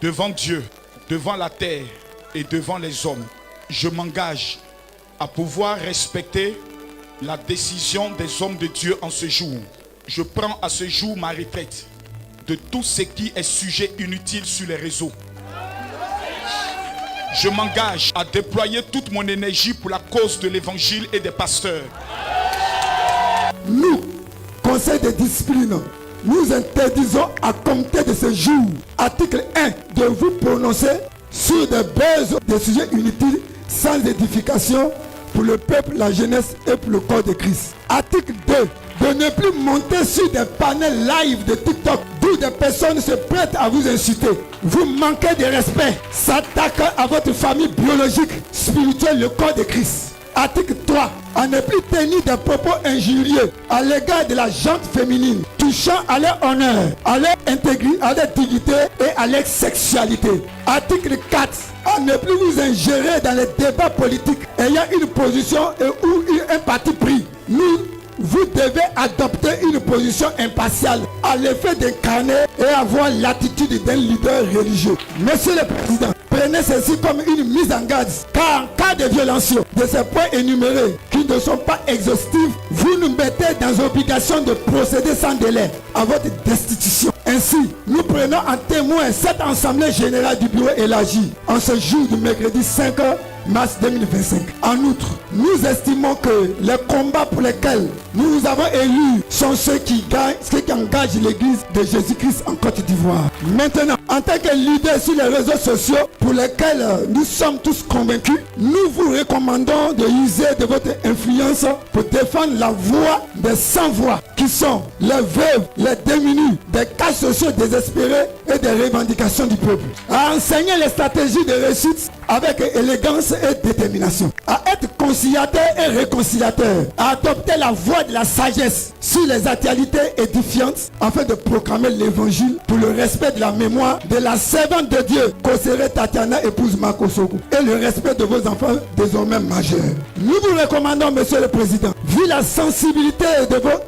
devant Dieu, devant la terre et devant les hommes, je m'engage à pouvoir respecter la décision des hommes de Dieu en ce jour. Je prends à ce jour ma retraite de tout ce qui est sujet inutile sur les réseaux. Je m'engage à déployer toute mon énergie pour la cause de l'évangile et des pasteurs. Nous, conseil de discipline, nous interdisons à compter de ce jour, article 1, de vous prononcer sur des bases de sujets inutiles sans édification pour le peuple, la jeunesse et pour le corps de Christ. Article 2, de ne plus monter sur des panels live de TikTok d'où des personnes se prêtent à vous insulter. Vous manquez de respect, s'attaquer à votre famille biologique, spirituelle, le corps de Christ. Article 3, à ne plus tenir des propos injurieux à l'égard de la gente féminine, touchant à leur honneur, à leur intégrité, à leur dignité et à leur sexualité. Article 4, à ne plus vous ingérer dans les débats politiques ayant une position et ou un parti pris. Vous devez adopter une position impartiale à l'effet d'incarner et avoir l'attitude d'un leader religieux. Monsieur le Président, prenez ceci comme une mise en garde, car en cas de violation de ces points énumérés qui ne sont pas exhaustifs, vous nous mettez dans l'obligation de procéder sans délai à votre destitution. Ainsi, nous prenons en témoin cette assemblée générale du bureau élargi en ce jour du mercredi 5 mars 2025. En outre, nous estimons que les combats pour lesquels nous avons élus sont ceux qui engagent l'église de Jésus-Christ en Côte d'Ivoire. Maintenant, en tant que leader sur les réseaux sociaux pour lesquels nous sommes tous convaincus, nous vous recommandons de user de votre influence pour défendre la voix des sans-voix qui sont les veuves, les démunis, des cas sociaux désespérés et des revendications du peuple. À enseigner les stratégies de réussite avec élégance et détermination, à être conciliateur et réconciliateur, à adopter la voie de la sagesse sur les actualités édifiantes afin de proclamer l'évangile pour le respect de la mémoire de la servante de Dieu, Kosere Tatiana, épouse Makosogo, et le respect de vos enfants désormais majeurs. Nous vous recommandons, Monsieur le Président, vu la sensibilité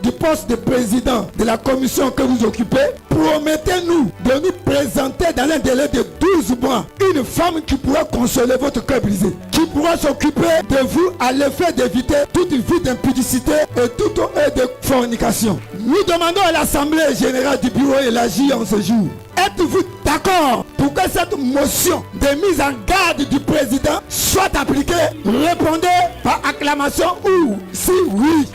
du poste de président de la commission que vous occupez, promettez-nous de nous présenter dans un délai de 12 mois une femme qui pourra consoler votre cœur brisé, qui pourra s'occuper de vous à l'effet d'éviter toute vie d'impudicité et toute de fornication. Nous demandons à l'Assemblée générale du bureau élargi en ce jour, êtes-vous d'accord pour que cette motion de mise en garde du président soit appliquée? Répondez par acclamation ou si oui.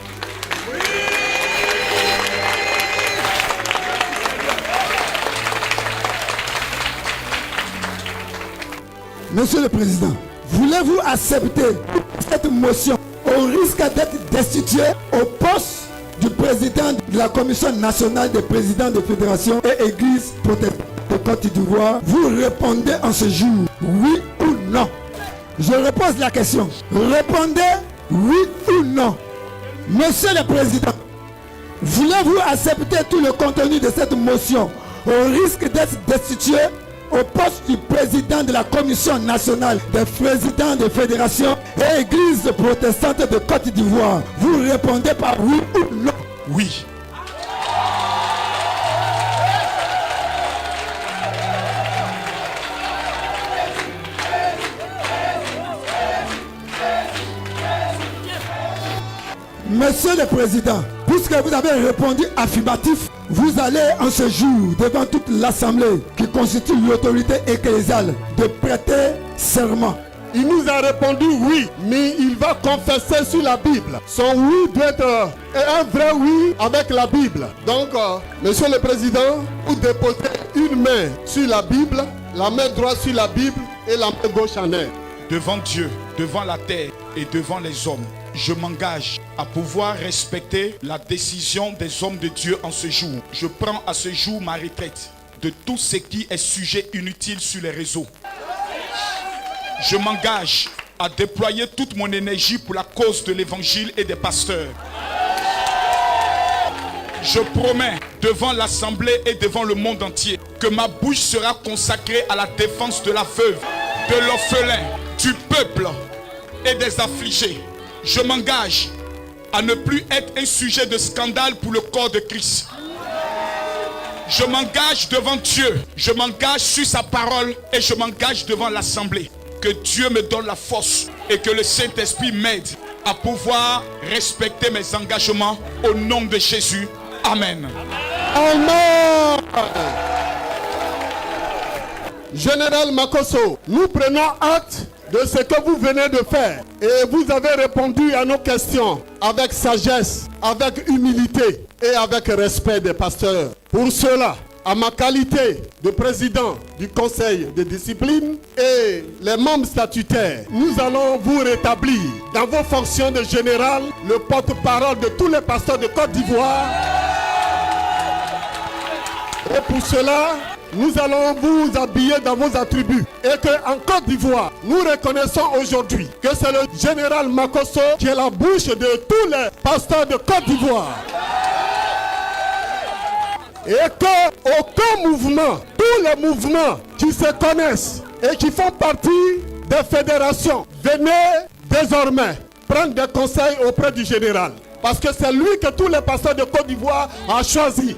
Monsieur le Président, voulez-vous accepter cette motion au risque d'être destitué au poste du président de la Commission nationale des présidents de fédération et église protestante de Côte d'Ivoire? Vous répondez en ce jour, oui ou non? Je repose la question. Répondez oui ou non. Monsieur le Président, voulez-vous accepter tout le contenu de cette motion au risque d'être destitué au poste du président de la Commission nationale des présidents de fédération et église protestante de Côte d'Ivoire? Vous répondez par oui ou non? Oui. Monsieur le Président, puisque vous avez répondu affirmatif, vous allez en ce jour devant toute l'Assemblée qui constitue l'autorité ecclésiale de prêter serment. Il nous a répondu oui, mais il va confesser sur la Bible. Son oui doit être un vrai oui avec la Bible. Donc, Monsieur le Président, vous déposez une main sur la Bible, la main droite sur la Bible et la main gauche en air. Devant Dieu, devant la terre et devant les hommes, je m'engage à pouvoir respecter la décision des hommes de Dieu en ce jour. Je prends à ce jour ma retraite de tout ce qui est sujet inutile sur les réseaux. Je m'engage à déployer toute mon énergie pour la cause de l'évangile et des pasteurs. Je promets devant l'Assemblée et devant le monde entier que ma bouche sera consacrée à la défense de la veuve, de l'orphelin, du peuple et des affligés. Je m'engage à ne plus être un sujet de scandale pour le corps de Christ. Je m'engage devant Dieu. Je m'engage sur sa parole et je m'engage devant l'assemblée. Que Dieu me donne la force et que le Saint-Esprit m'aide à pouvoir respecter mes engagements au nom de Jésus. Amen. Amen. Général Makosso, nous prenons acte de ce que vous venez de faire et vous avez répondu à nos questions avec sagesse, avec humilité et avec respect des pasteurs. Pour cela, à ma qualité de président du conseil de discipline et les membres statutaires, nous allons vous rétablir dans vos fonctions de général, le porte-parole de tous les pasteurs de Côte d'Ivoire. Et pour cela, nous allons vous habiller dans vos attributs. Et qu'en Côte d'Ivoire, nous reconnaissons aujourd'hui que c'est le général Makosso qui est la bouche de tous les pasteurs de Côte d'Ivoire. Et qu'aucun mouvement, tous les mouvements qui se connaissent et qui font partie des fédérations, venez désormais prendre des conseils auprès du général. Parce que c'est lui que tous les pasteurs de Côte d'Ivoire ont choisi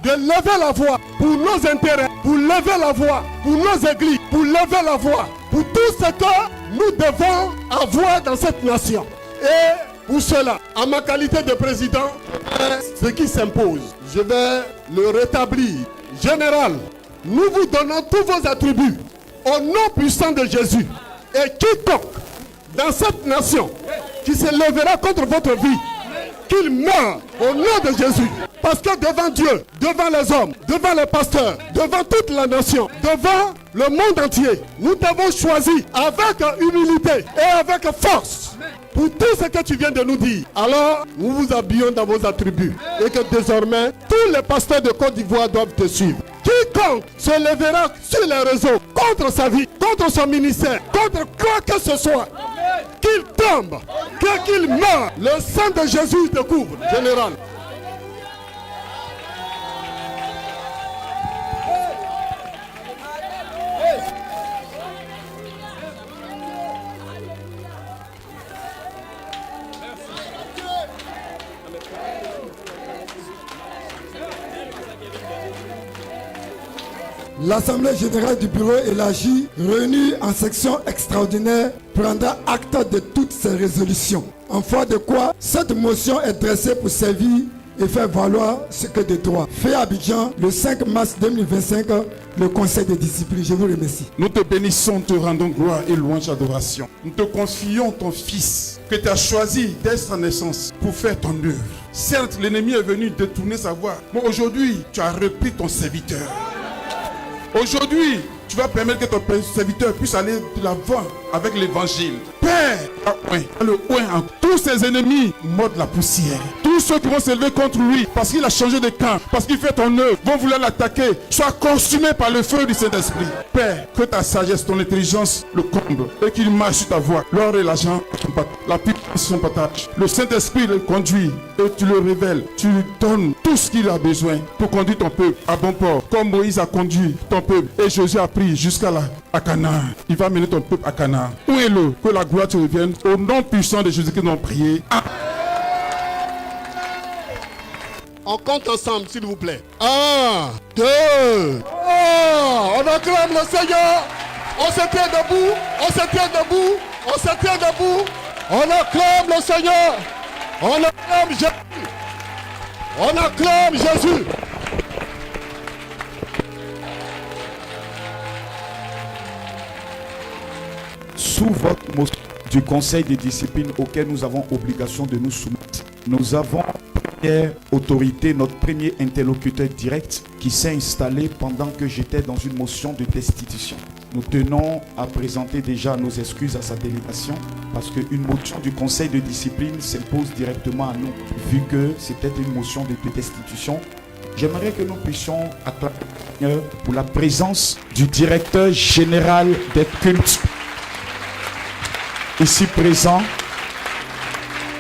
de lever la voix pour nos intérêts, pour lever la voix pour nos églises, pour lever la voix pour tout ce que nous devons avoir dans cette nation. Et pour cela, à ma qualité de président, ce qui s'impose, je vais le rétablir. Général, nous vous donnons tous vos attributs au nom puissant de Jésus. Et quiconque dans cette nation qui se lèvera contre votre vie, qu'il meure au nom de Jésus. Parce que devant Dieu, devant les hommes, devant les pasteurs, devant toute la nation, devant le monde entier, nous t'avons choisi avec humilité et avec force pour tout ce que tu viens de nous dire. Alors, nous vous habillons dans vos attributs et que désormais, tous les pasteurs de Côte d'Ivoire doivent te suivre. Quiconque se lèvera sur les réseaux contre sa vie, contre son ministère, contre quoi que ce soit, qu'il tombe, qu'il meure, le sang de Jésus te couvre, général. L'Assemblée générale du bureau élargi, réunie en section extraordinaire, prendra acte de toutes ces résolutions. En foi de quoi, cette motion est dressée pour servir et faire valoir ce que de droit. Fait à Abidjan, le 5 mars 2025, le conseil de discipline. Je vous remercie. Nous te bénissons, te rendons gloire et louange, adoration. Nous te confions ton fils que tu as choisi dès sa naissance pour faire ton œuvre. Certes, l'ennemi est venu détourner sa voix, mais aujourd'hui, tu as repris ton serviteur. Aujourd'hui, tu vas permettre que ton serviteur puisse aller de l'avant avec l'évangile. Père, le oint, tous ses ennemis mordent la poussière. Tous ceux qui vont s'élever contre lui parce qu'il a changé de camp, parce qu'il fait ton œuvre, vont vouloir l'attaquer, soient consumés par le feu du Saint-Esprit. Père, que ta sagesse, ton intelligence le comble et qu'il marche sur ta voie. L'or et l'argent, la puissance, son partage. Le Saint-Esprit le conduit et tu le révèles. Tu lui donnes tout ce qu'il a besoin pour conduire ton peuple à bon port. Comme Moïse a conduit ton peuple et Josué a pris jusqu'à là, à Canaan. Il va mener ton peuple à Canaan. Où est-le? Que la gloire te revienne. Au nom puissant de Jésus que nous avons prié. On compte ensemble, s'il vous plaît. 1, 2. Oh, on acclame le Seigneur. On se tient debout. On se tient debout. On se tient debout. On acclame le Seigneur. On acclame Jésus. On acclame Jésus. Sous votre motion du conseil de discipline auquel nous avons obligation de nous soumettre, nous avons première autorité, notre premier interlocuteur direct qui s'est installé pendant que j'étais dans une motion de destitution. Nous tenons à présenter déjà nos excuses à sa délégation parce qu'une motion du conseil de discipline s'impose directement à nous. Vu que c'était une motion de destitution, j'aimerais que nous puissions acclamer le Seigneur pour la présence du directeur général des cultes ici présent.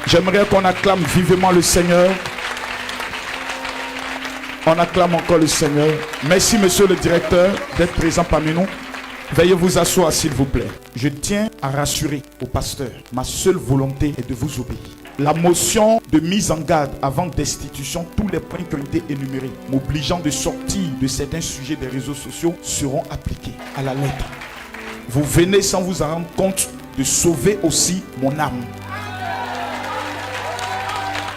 J'aimerais qu'on acclame vivement le Seigneur. On acclame encore le Seigneur. Merci, monsieur le directeur, d'être présent parmi nous. Veuillez vous asseoir, s'il vous plaît. Je tiens à rassurer au pasteur. Ma seule volonté est de vous obéir. la motion de mise en garde avant destitution, tous les points qui ont été énumérés, m'obligeant de sortir de certains sujets des réseaux sociaux, seront appliqués à la lettre. Vous venez sans vous en rendre compte de sauver aussi mon âme.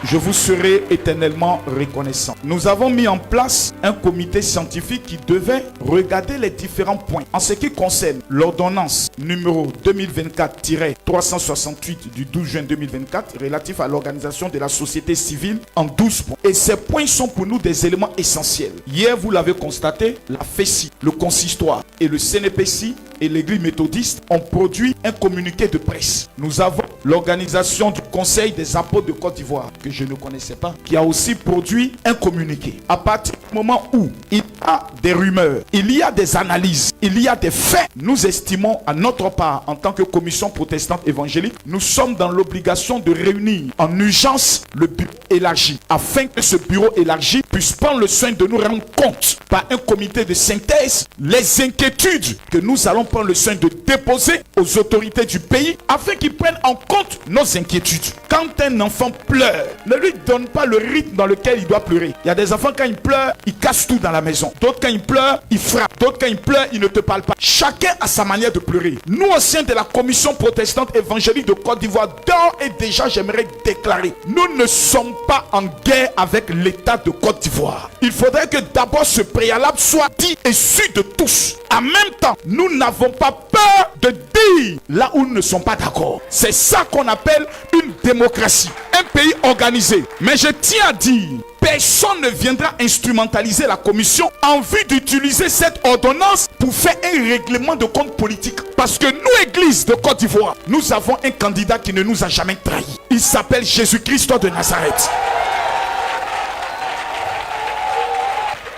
Je vous serai éternellement reconnaissant. Nous avons mis en place un comité scientifique qui devait regarder les différents points. En ce qui concerne l'ordonnance numéro 2024-368 du 12 juin 2024 relatif à l'organisation de la société civile en 12 points. Et ces points sont pour nous des éléments essentiels. Hier, vous l'avez constaté, la FECI, le consistoire et le CNPC et l'église méthodiste ont produit un communiqué de presse. Nous avons l'organisation du Conseil des apôtres de Côte d'Ivoire, que je ne connaissais pas, qui a aussi produit un communiqué. À partir du moment où il y a des rumeurs, il y a des analyses, il y a des faits, nous estimons à notre part, en tant que commission protestante évangélique, nous sommes dans l'obligation de réunir en urgence le bureau élargi, afin que ce bureau élargi puisse prendre le soin de nous rendre compte par un comité de synthèse les inquiétudes que nous allons prendre le soin de déposer aux autorités du pays afin qu'ils prennent en compte nos inquiétudes. Quand un enfant pleure, ne lui donne pas le rythme dans lequel il doit pleurer. Il y a des enfants, quand ils pleurent, ils cassent tout dans la maison. D'autres, quand ils pleurent, ils frappent. D'autres, quand ils pleurent, ils ne te parlent pas. Chacun a sa manière de pleurer. Nous, au sein de la commission protestante évangélique de Côte d'Ivoire, d'ores et déjà, j'aimerais déclarer, nous ne sommes pas en guerre avec l'État de Côte d'Ivoire. Il faudrait que d'abord ce préalable soit dit et su de tous. En même temps, nous n'avons pas peur de dire là où nous ne sommes pas d'accord. C'est ça qu'on appelle une démocratie, un pays organisé. Mais je tiens à dire, personne ne viendra instrumentaliser la commission en vue d'utiliser cette ordonnance pour faire un règlement de compte politique. Parce que nous, Église de Côte d'Ivoire, nous avons un candidat qui ne nous a jamais trahi. Il s'appelle Jésus-Christ de Nazareth.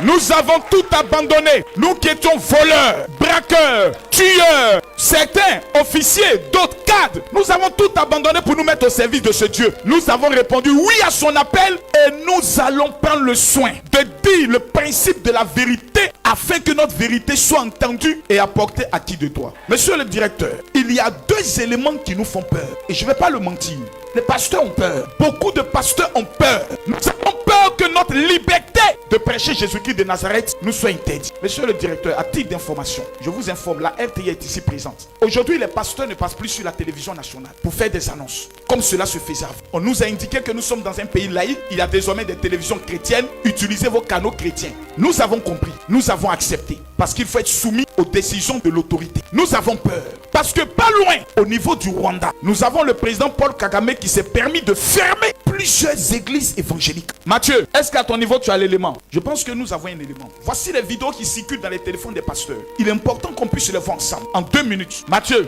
Nous avons tout abandonné. Nous qui étions voleurs, braqueurs, tueurs, certains officiers, d'autres cadres. Nous avons tout abandonné pour nous mettre au service de ce Dieu. Nous avons répondu oui à son appel et nous allons prendre le soin de dire le principe de la vérité afin que notre vérité soit entendue et apportée à qui de droit. Monsieur le directeur, il y a deux éléments qui nous font peur et je ne vais pas le mentir. Les pasteurs ont peur. Beaucoup de pasteurs ont peur. Nous avons peur que notre liberté de prêcher Jésus-Christ de Nazareth nous soit interdite. Monsieur le directeur, à titre d'information, je vous informe, la RTI est ici présente. Aujourd'hui, les pasteurs ne passent plus sur la télévision nationale pour faire des annonces, comme cela se faisait avant. On nous a indiqué que nous sommes dans un pays laïque. Il y a désormais des télévisions chrétiennes. Utilisez vos canaux chrétiens. Nous avons compris, nous avons accepté, parce qu'il faut être soumis aux décisions de l'autorité. Nous avons peur, parce que pas loin, au niveau du Rwanda, nous avons le président Paul Kagame qui s'est permis de fermer plusieurs églises évangéliques. Mathieu, est-ce qu'à ton niveau tu as l'élément? Je pense que nous avons un élément. Voici les vidéos qui circulent dans les téléphones des pasteurs. Il est important qu'on puisse les voir ensemble en 2 minutes. Mathieu.